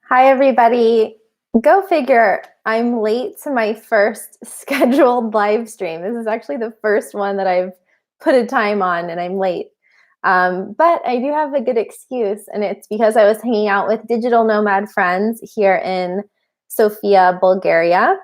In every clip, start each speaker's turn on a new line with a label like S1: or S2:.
S1: Hi, everybody. Go figure, I'm late to my first scheduled live stream. This is actually the first one that I've put a time on, and I'm late. But I do have a good excuse, and it's because I was hanging out with digital nomad friends here in Sofia, Bulgaria.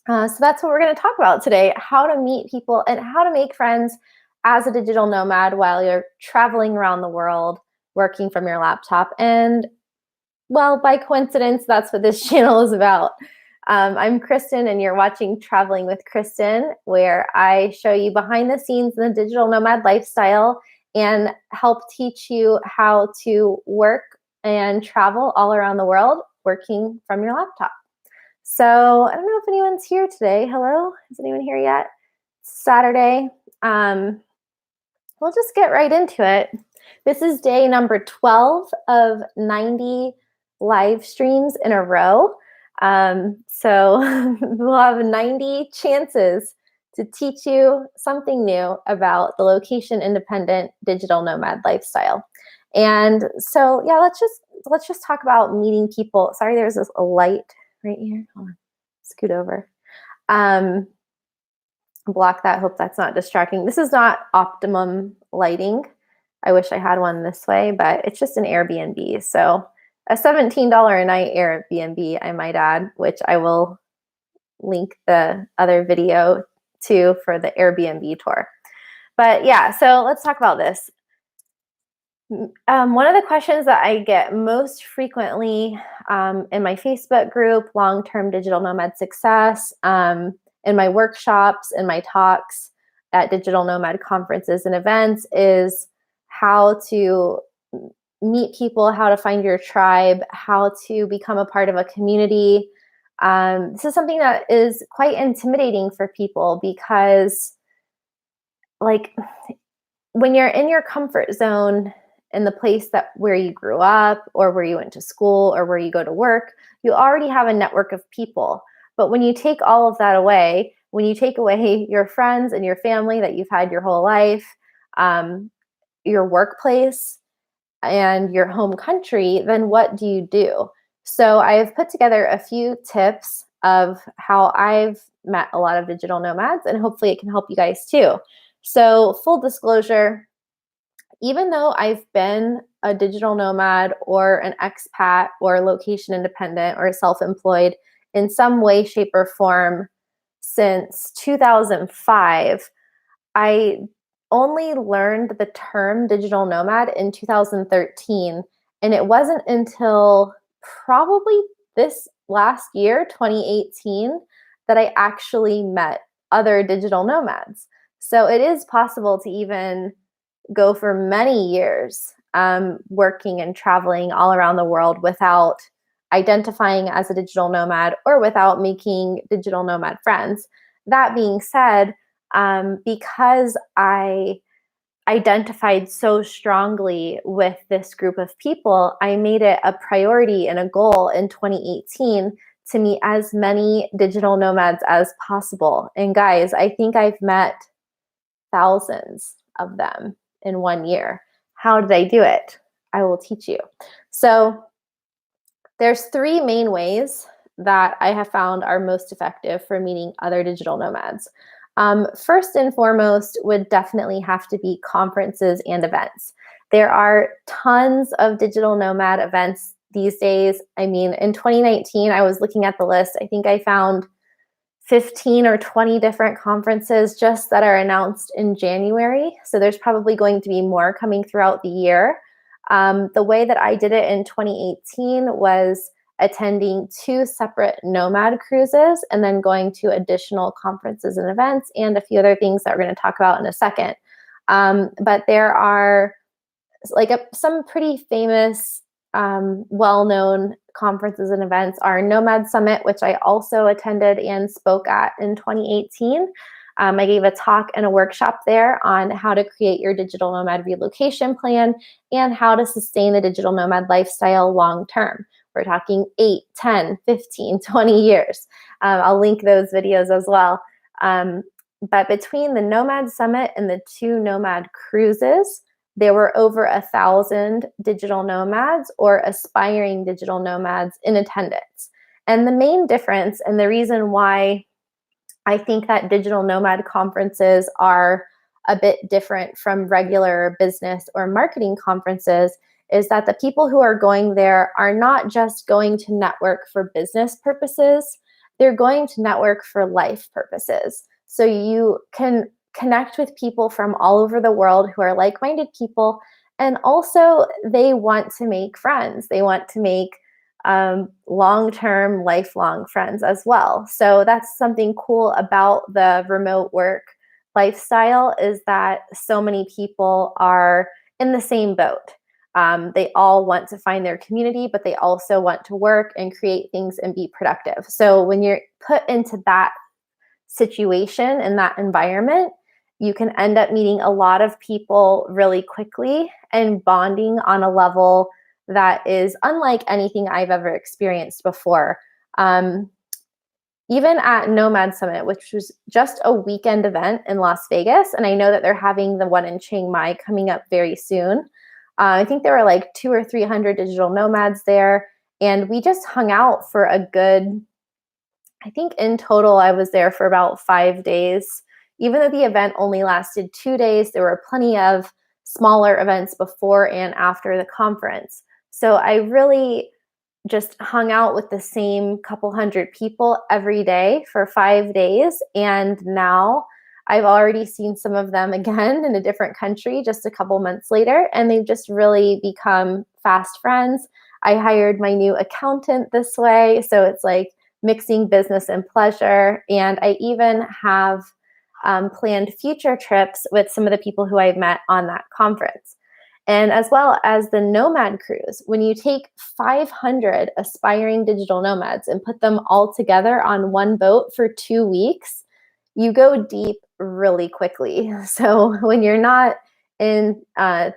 S1: So that's what we're going to talk about today, how to meet people and how to make friends as a digital nomad while you're traveling around the world, working from your laptop. And well, by coincidence, that's what this channel is about. I'm Kristin, and you're watching Traveling with Kristin, where I show you behind the scenes in the digital nomad lifestyle and help teach you how to work and travel all around the world working from your laptop. So I don't know if anyone's here today. Hello? Is anyone here yet? It's Saturday. We'll just get right into it. This is day number 12 of 90 live streams in a row. So we'll have 90 chances to teach you something new about the location-independent digital nomad lifestyle. And so, yeah, let's just talk about meeting people. Sorry, there's a light right here. Hold on, scoot over. Block that. Hope that's not distracting. This is not optimum lighting. I wish I had one this way, but it's just an Airbnb. So a $17 a night Airbnb, I might add, which I will link the other video to for the Airbnb tour. But yeah, so let's talk about this. One of the questions that I get most frequently in my Facebook group, Long-Term Digital Nomad Success, in my workshops, in my talks at Digital Nomad conferences and events, is how to meet people, how to find your tribe, how to become a part of a community. This is something that is quite intimidating for people because, like, when you're in your comfort zone in the place where you grew up or where you went to school or where you go to work, you already have a network of people. But when you take all of that away, when you take away your friends and your family that you've had your whole life, your workplace, and your home country, then what do you do? So I've put together a few tips of how I've met a lot of digital nomads, and hopefully it can help you guys too. So full disclosure, even though I've been a digital nomad or an expat or location independent or self-employed in some way, shape, or form since 2005, I only learned the term digital nomad in 2013. And it wasn't until probably this last year, 2018, that I actually met other digital nomads. So it is possible to even go for many years working and traveling all around the world without identifying as a digital nomad or without making digital nomad friends. That being said, because I identified so strongly with this group of people, I made it a priority and a goal in 2018 to meet as many digital nomads as possible. And guys, I think I've met thousands of them in 1 year. How did I do it? I will teach you. So there's 3 main ways that I have found are most effective for meeting other digital nomads. First and foremost would definitely have to be conferences and events. There are tons of digital nomad events these days. I mean, in 2019, I was looking at the list. I think I found 15 or 20 different conferences just that are announced in January. So there's probably going to be more coming throughout the year. The way that I did it in 2018 was attending 2 separate nomad cruises and then going to additional conferences and events and a few other things that we're going to talk about in a second. But there are some pretty famous, well-known conferences and events are Nomad Summit, which I also attended and spoke at in 2018. I gave a talk and a workshop there on how to create your digital nomad relocation plan and how to sustain a digital nomad lifestyle long-term. We're talking 8, 10, 15, 20 years. I'll link those videos as well. But between the Nomad Summit and the 2 Nomad Cruises, there were over 1,000 digital nomads or aspiring digital nomads in attendance. And the main difference, and the reason why I think that digital nomad conferences are a bit different from regular business or marketing conferences, is that the people who are going there are not just going to network for business purposes, they're going to network for life purposes. So you can connect with people from all over the world who are like-minded people, and also they want to make friends. They want to make long-term, lifelong friends as well. So that's something cool about the remote work lifestyle, is that so many people are in the same boat. They all want to find their community, but they also want to work and create things and be productive. So when you're put into that situation and that environment, you can end up meeting a lot of people really quickly and bonding on a level that is unlike anything I've ever experienced before. Even at Nomad Summit, which was just a weekend event in Las Vegas, and I know that they're having the one in Chiang Mai coming up very soon. I think there were like 200 or 300 digital nomads there, and we just hung out for a good, I think in total I was there for about 5 days. Even though the event only lasted 2 days, there were plenty of smaller events before and after the conference. So I really just hung out with the same couple hundred people every day for 5 days. And now I've already seen some of them again in a different country just a couple months later, and they've just really become fast friends. I hired my new accountant this way, so it's like mixing business and pleasure. And I even have planned future trips with some of the people who I've met on that conference. And as well as the Nomad Cruise, when you take 500 aspiring digital nomads and put them all together on one boat for 2 weeks, you go deep really quickly. So when you're not in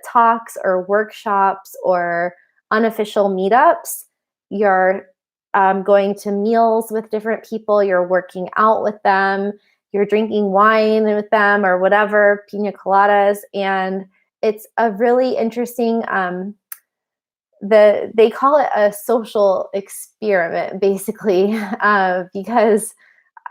S1: talks or workshops or unofficial meetups, you're going to meals with different people, you're working out with them, you're drinking wine with them or whatever, pina coladas, and it's a really interesting, they call it a social experiment, basically, because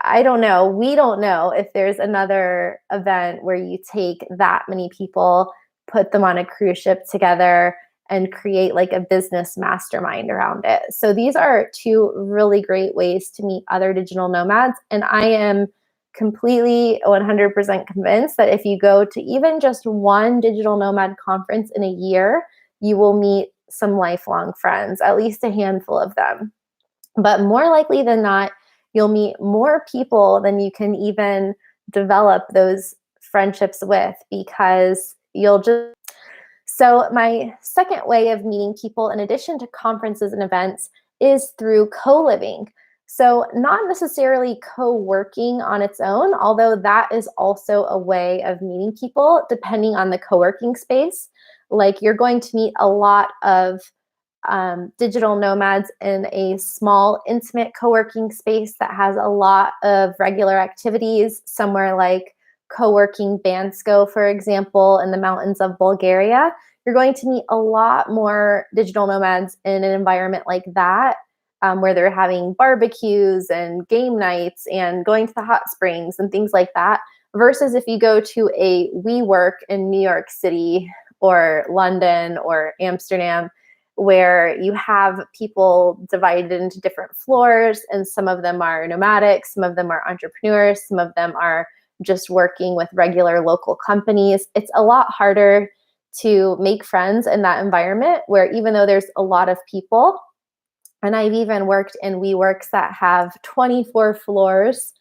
S1: I don't know, we don't know if there's another event where you take that many people, put them on a cruise ship together, and create like a business mastermind around it. So these are two really great ways to meet other digital nomads. And I am completely 100% convinced that if you go to even just one digital nomad conference in a year, you will meet some lifelong friends, at least a handful of them. But more likely than not, you'll meet more people than you can even develop those friendships with, because you'll just... So my second way of meeting people, in addition to conferences and events, is through co-living. So not necessarily co-working on its own, although that is also a way of meeting people depending on the co-working space. Like you're going to meet a lot of digital nomads in a small, intimate co-working space that has a lot of regular activities, somewhere like co-working Bansko, for example, in the mountains of Bulgaria. You're going to meet a lot more digital nomads in an environment like that, where they're having barbecues and game nights and going to the hot springs and things like that, versus if you go to a WeWork in New York City or London or Amsterdam, where you have people divided into different floors, and some of them are nomadic, some of them are entrepreneurs, some of them are just working with regular local companies. It's a lot harder to make friends in that environment, where even though there's a lot of people, and I've even worked in WeWorks that have 24 floors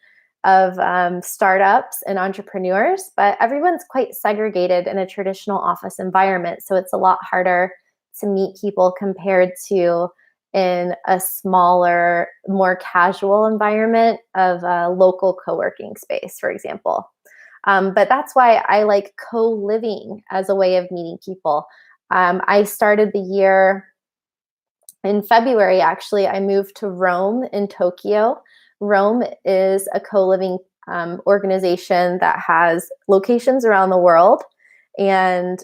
S1: of startups and entrepreneurs, but everyone's quite segregated in a traditional office environment. So it's a lot harder to meet people compared to in a smaller, more casual environment of a local co-working space, for example. But that's why I like co-living as a way of meeting people. I started the year in February, actually. I moved to Rome in Tokyo. Rome is a co-living organization that has locations around the world. And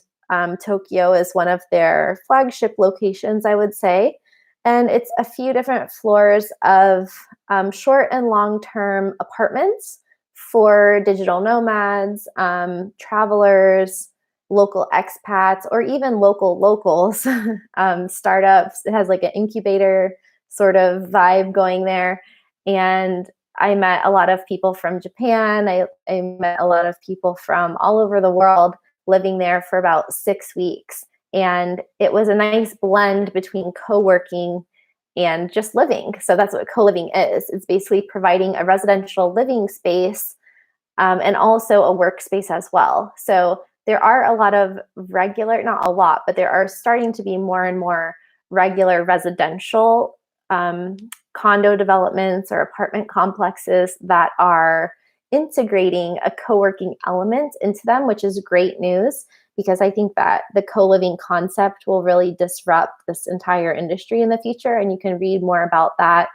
S1: Tokyo is one of their flagship locations, I would say. And it's a few different floors of short and long-term apartments for digital nomads, travelers, local expats, or even local locals, startups. It has like an incubator sort of vibe going there. And I met a lot of people from Japan. I met a lot of people from all over the world living there for about 6 weeks. And it was a nice blend between co-working and just living. So that's what co-living is. It's basically providing a residential living space and also a workspace as well. So there are a lot of regular, not a lot, but there are starting to be more and more regular residential condo developments or apartment complexes that are integrating a co-working element into them, which is great news, because I think that the co-living concept will really disrupt this entire industry in the future. And you can read more about that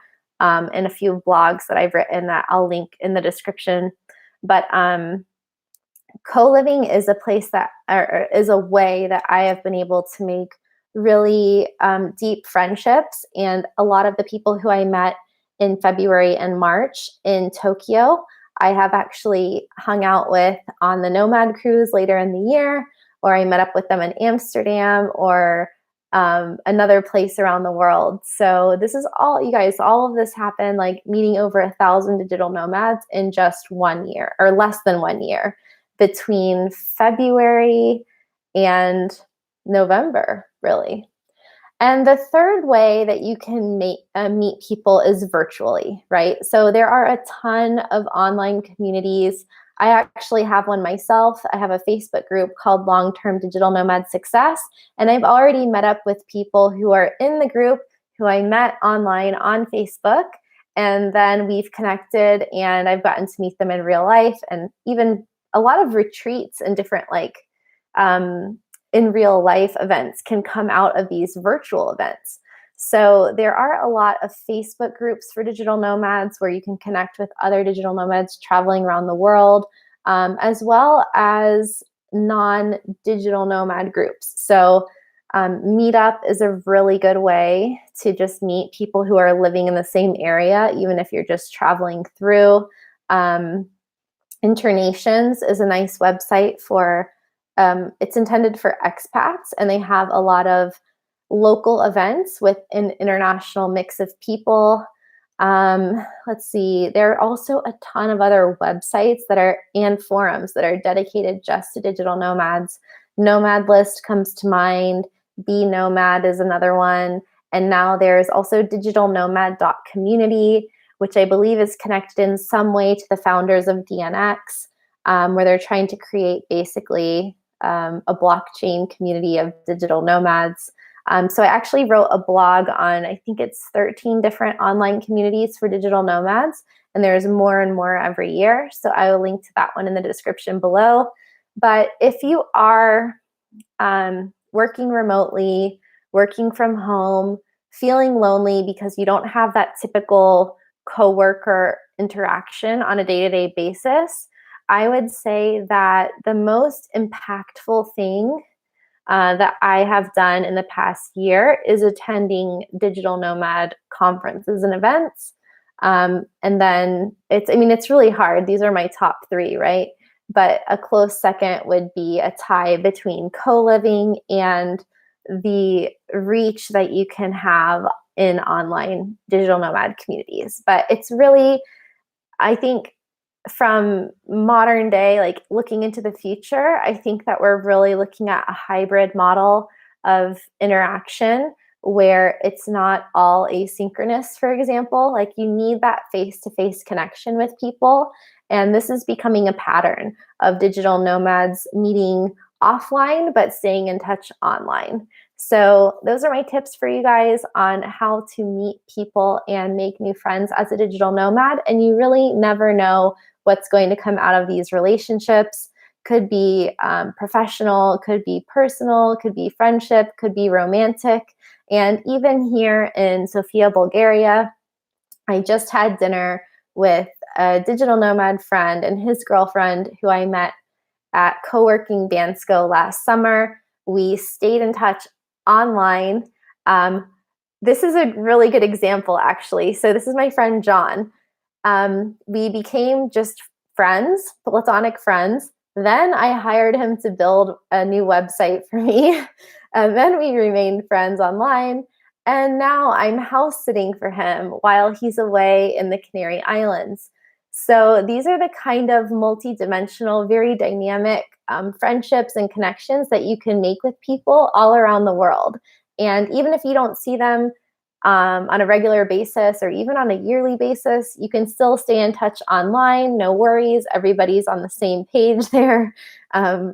S1: in a few blogs that I've written that I'll link in the description. But co-living is a place that, or is a way that I have been able to make really deep friendships. And a lot of the people who I met in February and March in Tokyo, I have actually hung out with on the Nomad cruise later in the year, or I met up with them in Amsterdam or another place around the world. So this is all, you guys, all of this happened like meeting over 1,000 digital nomads in just 1 year, or less than 1 year, between February and November, really. And the third way that you can meet people is virtually, right? So there are a ton of online communities. I actually have one myself. I have a Facebook group called Long-Term Digital Nomad Success. And I've already met up with people who are in the group who I met online on Facebook. And then we've connected and I've gotten to meet them in real life, and even a lot of retreats and different like in real life events can come out of these virtual events. So there are a lot of Facebook groups for digital nomads where you can connect with other digital nomads traveling around the world, as well as non-digital nomad groups. So Meetup is a really good way to just meet people who are living in the same area, even if you're just traveling through. Internations is a nice website for it's intended for expats, and they have a lot of local events with an international mix of people. Let's see, there are also a ton of other websites that are and forums that are dedicated just to digital nomads. Nomad List comes to mind. Be Nomad is another one. And now there's also Digital Nomad Community, which I believe is connected in some way to the founders of DNX, where they're trying to create basically a blockchain community of digital nomads. So I actually wrote a blog on, I think it's 13 different online communities for digital nomads, and there's more and more every year. So I will link to that one in the description below. But if you are working remotely, working from home, feeling lonely because you don't have that typical coworker interaction on a day-to-day basis, I would say that the most impactful thing that I have done in the past year is attending digital nomad conferences and events. And then it's really hard. These are my top 3, right? But a close second would be a tie between co-living and the reach that you can have in online digital nomad communities. But it's really, I think, from modern day, like looking into the future, I think that we're really looking at a hybrid model of interaction where it's not all asynchronous, for example. Like you need that face-to-face connection with people. And this is becoming a pattern of digital nomads meeting offline, but staying in touch online. So those are my tips for you guys on how to meet people and make new friends as a digital nomad. And you really never know what's going to come out of these relationships. Could be professional, could be personal, could be friendship, could be romantic. And even here in Sofia, Bulgaria, I just had dinner with a digital nomad friend and his girlfriend who I met at Co-working Bansko last summer. We stayed in touch online. This is a really good example, actually. So this is my friend John. We became just friends, platonic friends. Then I hired him to build a new website for me. And then we remained friends online. And now I'm house sitting for him while he's away in the Canary Islands. So these are the kind of multi-dimensional, very dynamic friendships and connections that you can make with people all around the world. And even if you don't see them on a regular basis or even on a yearly basis, you can still stay in touch online. No worries. Everybody's on the same page there.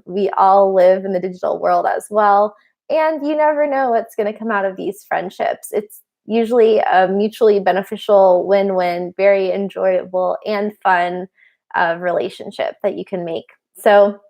S1: We all live in the digital world as well. And you never know what's going to come out of these friendships. It's usually a mutually beneficial win-win, very enjoyable and fun relationship that you can make. So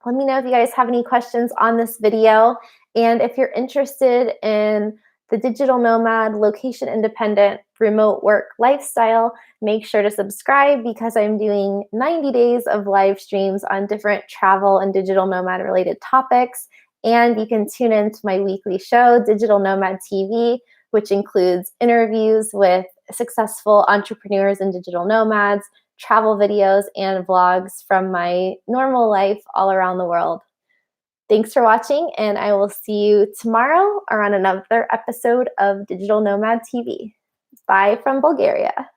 S1: let me know if you guys have any questions on this video. And if you're interested in the digital nomad, location independent, remote work lifestyle, make sure to subscribe because I'm doing 90 days of live streams on different travel and digital nomad related topics. And you can tune into my weekly show, Digital Nomad TV, which includes interviews with successful entrepreneurs and digital nomads, travel videos, and vlogs from my normal life all around the world. Thanks for watching, and I will see you tomorrow or on another episode of Digital Nomad TV. Bye from Bulgaria.